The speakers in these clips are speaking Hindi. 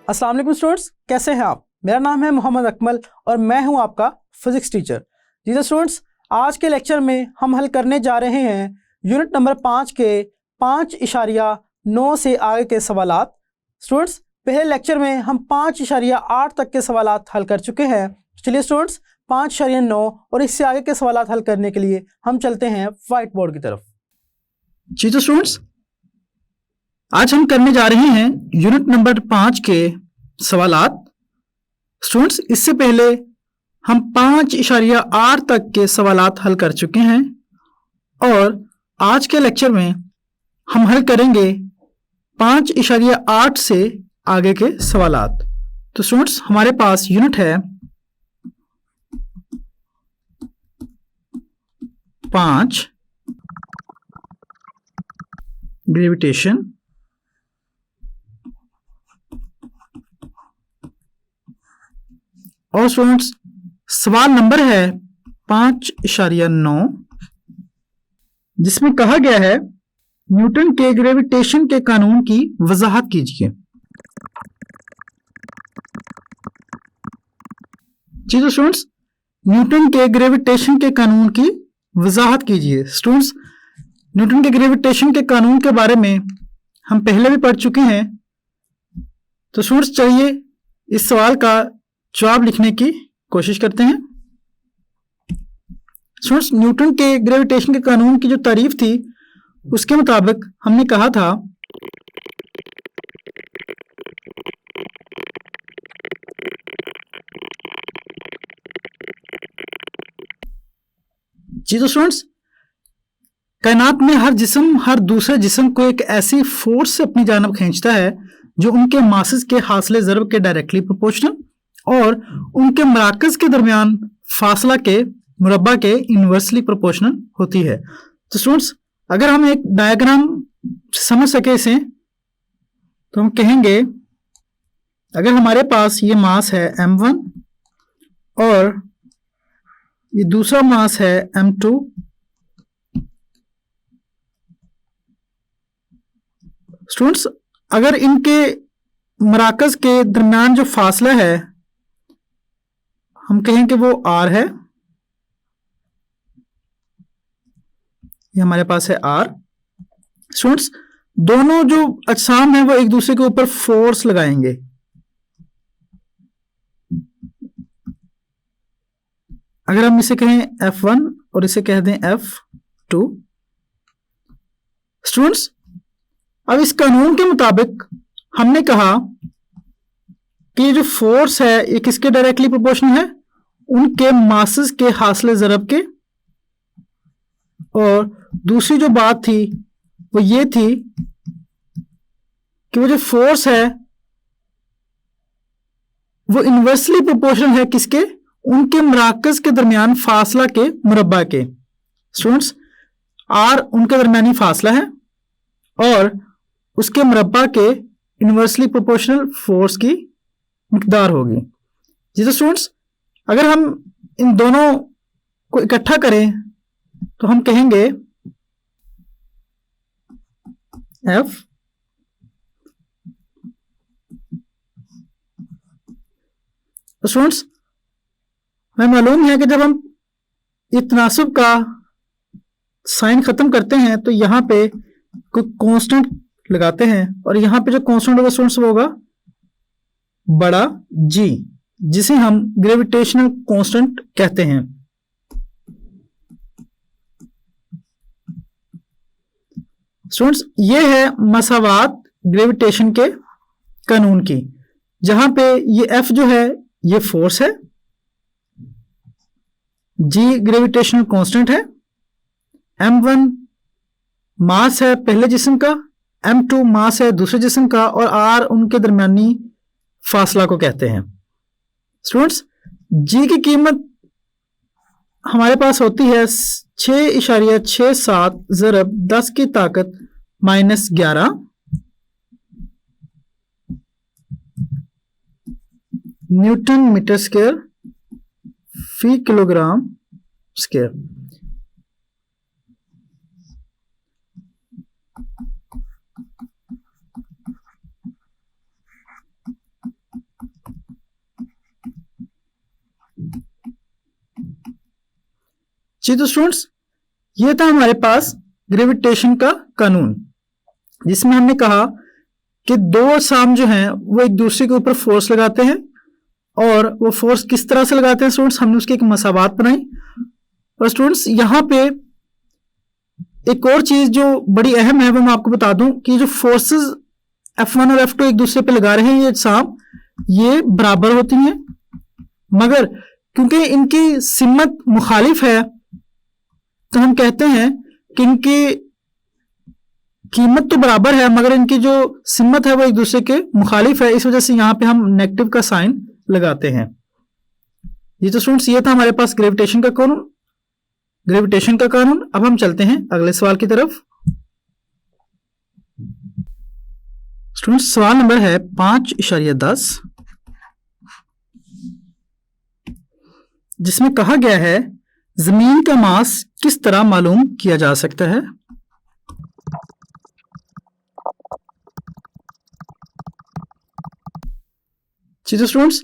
अस्सलाम वालेकुम स्टूडेंट्स, कैसे हैं आप। मेरा नाम है मोहम्मद अकमल और मैं हूं आपका फिजिक्स टीचर। जी तो स्टूडेंट्स, आज के लेक्चर में हम हल करने जा रहे हैं यूनिट नंबर 5 के 5.9 से आगे के सवालात। स्टूडेंट्स, पहले लेक्चर में हम 5.8 तक के सवालात हल कर चुके हैं। चलिए स्टूडेंट्स, 5.9 और इससे आगे के सवालात हल करने के लिए हम चलते हैं व्हाइट बोर्ड की तरफ। जी तो स्टूडेंट्स, आज हम करने जा रहे हैं यूनिट नंबर 5 के सवालात। स्टूडेंट्स, इससे पहले हम 5.8 तक के सवालात हल कर चुके हैं और आज के लेक्चर में हम हल करेंगे 5.8 से आगे के सवालात। तो स्टूडेंट्स, हमारे पास यूनिट है 5 ग्रेविटेशन और स्टूडेंट्स सवाल नंबर है 5.9, जिसमें कहा गया है न्यूटन के ग्रेविटेशन के कानून की वजाहत कीजिए। जी तो स्टूडेंट्स, न्यूटन के ग्रेविटेशन के कानून की वजाहत कीजिए। स्टूडेंट्स, न्यूटन के ग्रेविटेशन के कानून के बारे में हम पहले भी पढ़ चुके हैं। तो स्टूडेंट्स, चलिए इस सवाल का जवाब लिखने की कोशिश करते हैं। स्टूडेंट्स, न्यूटन के ग्रेविटेशन के कानून की जो तारीफ थी उसके मुताबिक हमने कहा था जी तो स्टूडेंट्स, कायनात में हर जिस्म हर दूसरे जिस्म को एक ऐसी फोर्स से अपनी जानब खींचता है जो उनके मासेस के हासिले ज़रब के डायरेक्टली प्रोपोर्शनल और उनके मराकज के दरमियान फासला के मुरब्बा के इन्वर्सली प्रोपोर्शनल होती है। तो स्टूडेंट्स, अगर हम एक डायग्राम समझ सके इसे, तो हम कहेंगे अगर हमारे पास ये मास है m1 और ये दूसरा मास है m2, स्टूडेंट्स अगर इनके मराकज के दरमियान जो फासला है हम कहें कि वो r है, ये हमारे पास है r। स्टूडेंट्स, दोनों जो अजसाम हैं वो एक दूसरे के ऊपर फोर्स लगाएंगे। अगर हम इसे कहें F1 और इसे कह दें F2। स्टूडेंट्स, अब इस कानून के मुताबिक हमने कहा कि ये जो फोर्स है ये किसके डायरेक्टली प्रोपोर्शनल है, उनके मासेस के हासिले ज़रब के। और दूसरी जो बात थी वो ये थी कि वो जो फोर्स है वो इन्वर्सली प्रोपोर्शनल है किसके, उनके मराकज के दरमियान फासला के मुरब्बा के। स्टूडेंट्स, आर उनके दरमियानी फासला है और उसके मुरब्बा के इन्वर्सली प्रोपोर्शनल फोर्स की मिकदार होगी। जी तो स्टूडेंट्स, अगर हम इन दोनों को इकट्ठा करें तो हम कहेंगे F तो स्टूडेंट्स, हमें मालूम है कि जब हम ये तनासुब का साइन खत्म करते हैं तो यहां पे कोई कांस्टेंट लगाते हैं और यहां पे जो कांस्टेंट होगा स्टूडेंट्स वो होगा बड़ा G, जिसे हम ग्रेविटेशनल कांस्टेंट कहते हैं। स्टूडेंट्स, ये है मसावात ग्रेविटेशन के कानून की, जहां पे ये F जो है ये फोर्स है, G ग्रेविटेशनल कांस्टेंट है, M1 मास है पहले जिस्म का, M2 मास है दूसरे जिस्म का और R उनके दरमियानी फासला को कहते हैं। स्टूडेंट्स, G की कीमत हमारे पास होती है 6.67 ज़रब 10 की ताकत -11 न्यूटन मीटर स्क्वायर फी किलोग्राम स्क्वायर। जी तो स्टूडेंट्स, ये था हमारे पास ग्रेविटेशन का कानून, जिसमें हमने कहा कि दो अजसाम जो हैं वो एक दूसरे के ऊपर फोर्स लगाते हैं, और वो फोर्स किस तरह से लगाते हैं स्टूडेंट्स, हमने उसकी एक मसावात बनाई। और स्टूडेंट्स यहाँ पे एक और चीज जो बड़ी अहम है वो मैं आपको बता दूं कि जो फोर्सेस F1 और F2 एक दूसरे पे लगा रहे हैं ये अजसाम, ये बराबर होती हैं, मगर क्योंकि इनकी सिमत मुखालिफ है तो हम कहते हैं कि इनकी कीमत तो बराबर है मगर इनकी जो सिमत है वो एक दूसरे के मुखालिफ है। इस वजह से यहां पे हम नेगेटिव का साइन लगाते हैं। ये तो स्टूडेंट्स ये था हमारे पास ग्रेविटेशन का कानून। अब हम चलते हैं अगले सवाल की तरफ। स्टूडेंट्स सवाल नंबर है 5.10, जिसमें कहा गया है जमीन का मास किस तरह मालूम किया जा सकता है। जी तो स्टूडेंट्स,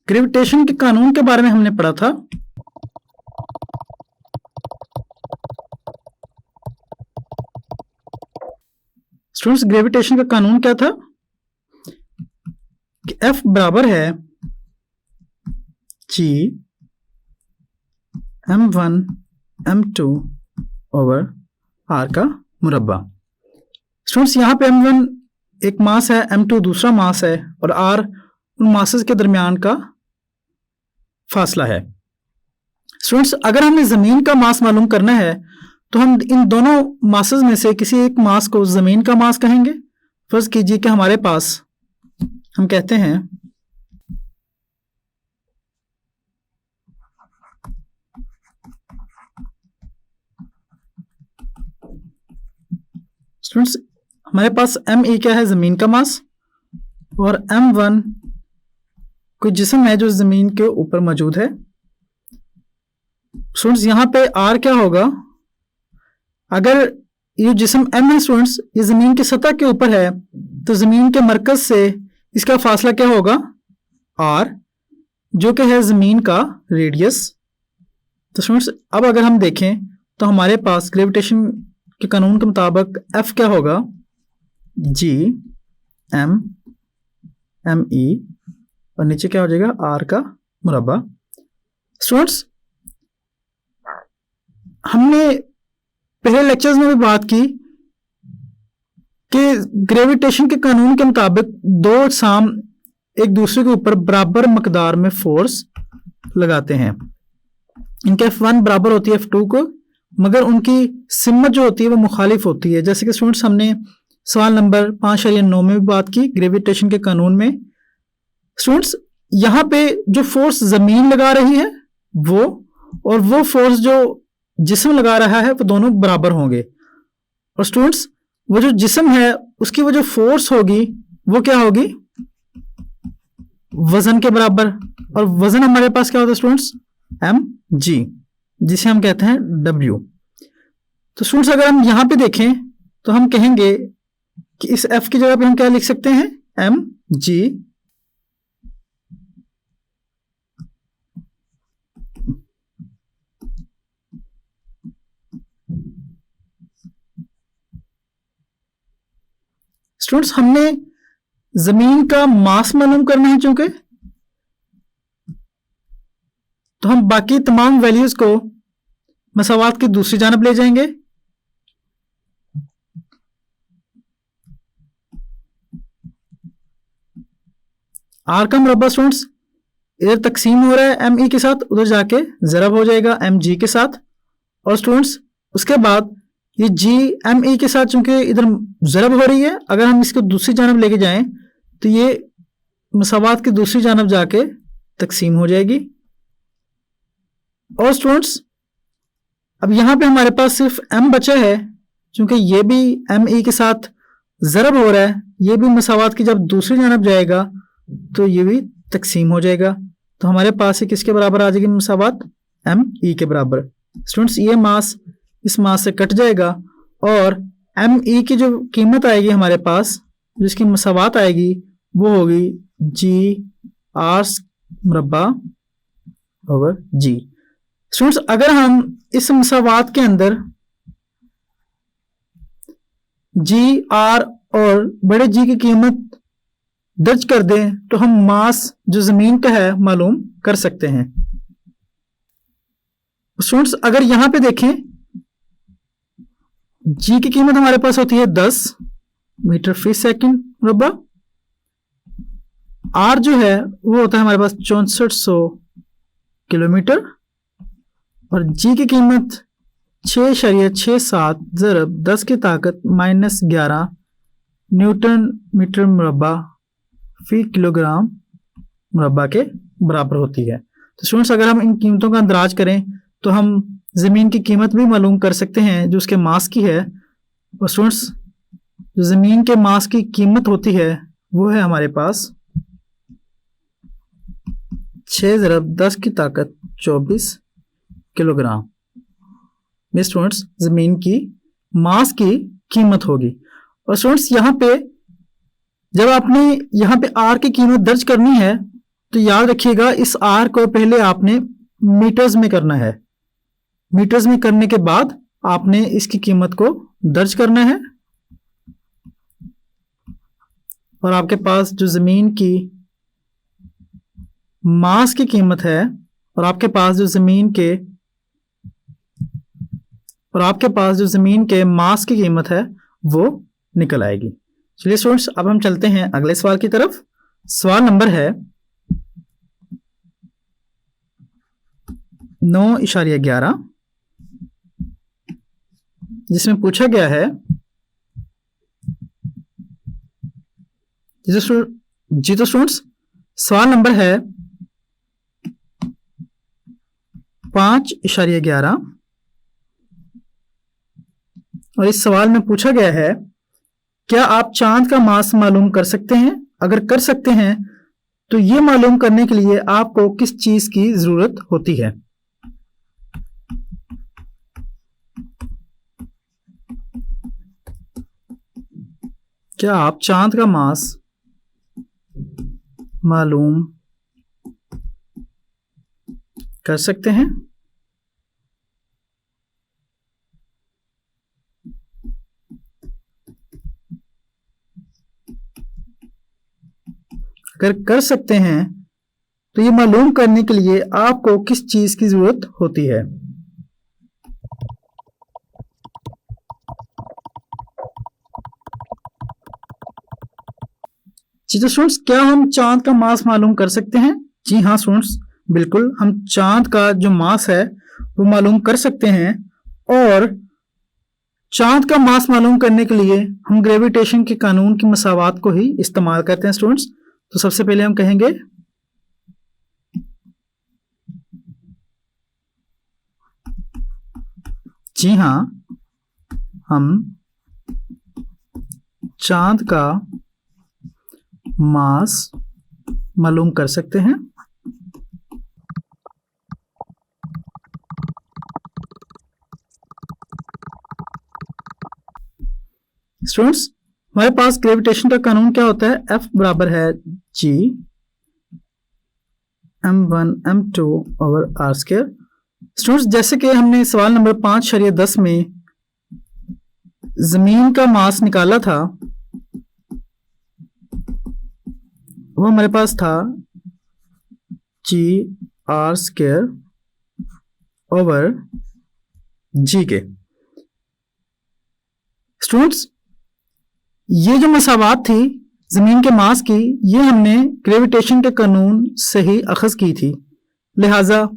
ग्रेविटेशन के कानून के बारे में हमने पढ़ा था। स्टूडेंट्स, ग्रेविटेशन का कानून क्या था कि F बराबर है G m1 m2 over r का मुरब्बा। स्टूडेंट्स यहां पे m1 एक मास है, m2 दूसरा मास है, और r उन मासेस के दरमियान का फासला है। स्टूडेंट्स अगर हमने जमीन का मास मालूम करना है तो हम इन दोनों मासेस में से किसी एक मास को जमीन का मास कहेंगे। फर्ज कीजिए कि हमारे पास हम कहते हैं स्टूडेंट्स हमारे पास m क्या है, जमीन का मास, और m1 कोई जिस्म है जो जमीन के ऊपर मौजूद है। स्टूडेंट्स यहां पे r क्या होगा, अगर ये जिस्म m है स्टूडेंट्स, ये जमीन की सतह के ऊपर है तो जमीन के मरकज से इसका फासला क्या होगा, r, जो कि है जमीन का रेडियस। तो स्टूडेंट्स अब अगर हम देखें तो हमारे पास ग्रेविटेशन के कानून के मुताबिक F क्या होगा, G m e, और नीचे क्या हो जाएगा, r का मुरब्बा। स्टूडेंट्स हमने पहले लेक्चर्स में भी बात की कि ग्रेविटेशन के कानून के मुताबिक दो अजसाम एक दूसरे के ऊपर बराबर मकदार में फोर्स लगाते हैं। इनके F1 बराबर होती है F2 को, मगर उनकी सिमत जो होती है वो मुखालिफ होती है। जैसे कि स्टूडेंट्स हमने सवाल नंबर 5.9 में भी बात की ग्रेविटेशन के कानून में। स्टूडेंट्स यहाँ पे जो फोर्स जमीन लगा रही है वो, और वो फोर्स जो जिस्म लगा रहा है, वो दोनों बराबर होंगे। और स्टूडेंट्स वो जो जिस्म है उसकी वो जो फोर्स होगी वो क्या होगी, वजन के बराबर। और वजन हमारे पास क्या होता है स्टूडेंट्स, mg, जिसे हम कहते हैं w। तो स्टूडेंट्स अगर हम यहां पे देखें तो हम कहेंगे कि इस f की जगह पे हम क्या लिख सकते हैं, mg। स्टूडेंट्स हमने जमीन का मास मालूम करना है चूंकि, तो हम बाकी तमाम वैल्यूज को मसावात की दूसरी जानब ले जाएंगे। आर का मुरब्बा स्टूडेंट्स इधर तकसीम हो रहा है एम ई के साथ, उधर जाके ज़रब हो जाएगा एम जी के साथ। और स्टूडेंट्स उसके बाद ये जी एम ई के साथ चूंकि इधर ज़रब हो रही है, अगर हम इसको दूसरी जानब लेके जाएं तो ये मसावात की दूसरी जानब जाके तकसीम हो जाएगी। और स्टूडेंट्स अब यहाँ पे हमारे पास सिर्फ m बचा है, चूंकि ये भी एम ई के साथ ज़रब हो रहा है, ये भी मसावात की जब दूसरी जानब जाएगा तो ये भी तकसीम हो जाएगा। तो हमारे पास ये किसके बराबर आ जाएगी मसावात, एम ई के बराबर। स्टूडेंट्स ये मास इस मास से कट जाएगा और एम ई की जो कीमत आएगी हमारे पास, जिसकी मसावात आएगी वो होगी जी आर मुरब्बा ओवर जी। स्टूडेंट्स अगर हम इस मसावात के अंदर जी, आर और बड़े जी की कीमत दर्ज कर दें तो हम मास जो जमीन का है मालूम कर सकते हैं। स्टूडेंट्स अगर यहां पे देखें, जी की कीमत हमारे पास होती है 10 मीटर फी सेकंड मुरब्बा। आर जो है वो होता है हमारे पास 6400 किलोमीटर और जी की कीमत 6.67 ज़रब 10 की ताकत -11 न्यूटन मीटर मुरब्बा फी किलोग्राम मुरब्बा के बराबर होती है। तो स्टूडेंट्स अगर हम इन कीमतों का अंदाज करें तो हम ज़मीन की कीमत भी मालूम कर सकते हैं जो उसके मास की है। और स्टूडेंट्स जो ज़मीन के मास की कीमत होती है वो है हमारे पास 6 ज़रब 10 की ताकत 24 किलोग्राम में स्टूडेंट्स ज़मीन की मास की कीमत होगी। और स्टूडेंट्स यहाँ पे जब आपने यहाँ पे आर की कीमत दर्ज करनी है तो याद रखिएगा इस आर को पहले आपने मीटर्स में करना है। मीटर्स में करने के बाद आपने इसकी कीमत को दर्ज करना है और आपके पास जो ज़मीन की मास की कीमत है और आपके पास जो ज़मीन के मास की कीमत है वो निकल आएगी। चलिए स्टूडेंट्स अब हम चलते हैं अगले सवाल की तरफ। सवाल नंबर है 9.11 जिसमें पूछा गया है जी तो स्टूडेंट्स सवाल नंबर है 5.11 और इस सवाल में पूछा गया है क्या आप चांद का मास मालूम कर सकते हैं? अगर कर सकते हैं तो ये मालूम करने के लिए आपको किस चीज की जरूरत होती है? क्या आप चांद का मास मालूम कर सकते हैं? अगर कर सकते हैं तो ये मालूम करने के लिए आपको किस चीज की जरूरत होती है? जी तो स्टूडेंट्स क्या हम चांद का मास मालूम कर सकते हैं? जी हाँ स्टूडेंट्स बिल्कुल हम चांद का जो मास है वो मालूम कर सकते हैं। और चांद का मास मालूम करने के लिए हम ग्रेविटेशन के कानून की मसावात को ही इस्तेमाल करते हैं स्टूडेंट्स। तो सबसे पहले हम कहेंगे जी हाँ हम चांद का मास मालूम कर सकते हैं। स्टूडेंट्स हमारे पास ग्रेविटेशन का कानून क्या होता है? F बराबर है G m1 m2 over r square. Students जैसे कि हमने सवाल नंबर 5.10 में जमीन का मास निकाला था वो हमारे पास था G r square over G के। स्टूडेंट्स ये जो मसावात थी जमीन के मास की ये हमने ग्रेविटेशन के कानून से ही अखज़ की थी। लिहाजा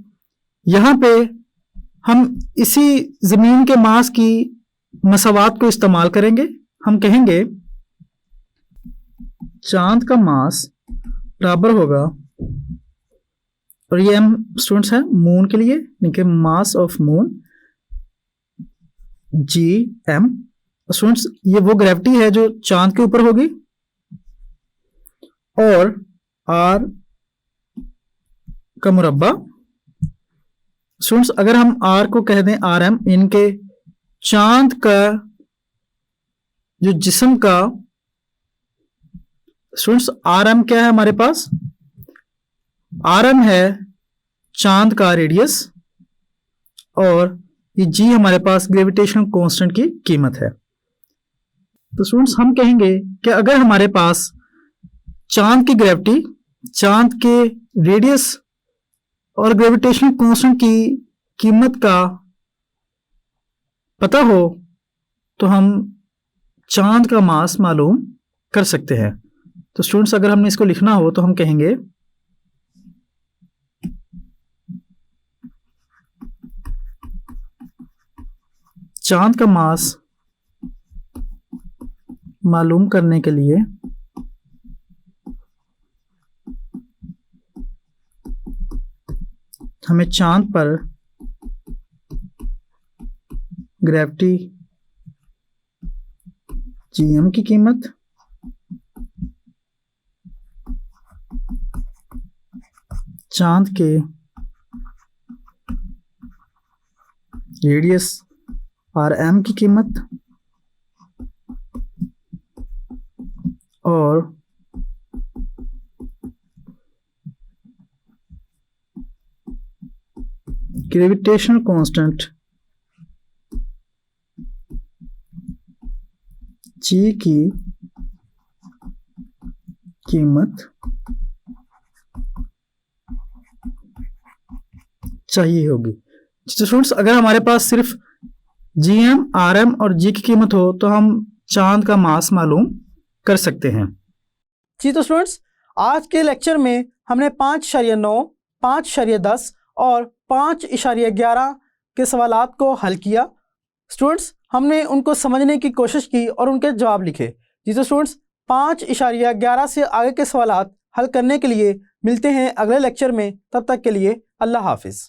यहाँ पे हम इसी जमीन के मास की मसावात को इस्तेमाल करेंगे। हम कहेंगे चांद का मास बराबर होगा और ये हम स्टूडेंट्स है मून के लिए यानी mass of moon GM। Students ये वो ग्रेविटी है जो चांद के ऊपर होगी और R का मुरब्बा। स्टूडेंट्स अगर हम R को कह दें RM इनके चांद का जो जिस्म का स्टूडेंट्स RM क्या है हमारे पास? RM है चांद का रेडियस और ये जी हमारे पास ग्रेविटेशनल कांस्टेंट की कीमत है। तो स्टूडेंट्स हम कहेंगे कि अगर हमारे पास चांद की ग्रेविटी, चांद के रेडियस और ग्रेविटेशनल कांस्टेंट की कीमत का पता हो तो हम चांद का मास मालूम कर सकते हैं। तो स्टूडेंट्स अगर हमने इसको लिखना हो तो हम कहेंगे चांद का मास मालूम करने के लिए हमें चांद पर ग्रेविटी जीएम की कीमत, चांद के रेडियस आरएम की कीमत और ग्रेविटेशनल कांस्टेंट जी की कीमत चाहिए होगी। तो स्टूडेंट्स अगर हमारे पास सिर्फ जीएम, आरएम और जी की कीमत हो तो हम चांद का मास मालूम कर सकते हैं। जी तो स्टूडेंट्स आज के लेक्चर में हमने 5.9, 5.10 और 5.11 के सवालात को हल किया। स्टूडेंट्स हमने उनको समझने की कोशिश की और उनके जवाब लिखे। जी तो स्टूडेंट्स 5.11 से आगे के सवालात हल करने के लिए मिलते हैं अगले लेक्चर में। तब तक के लिए अल्लाह हाफिज़।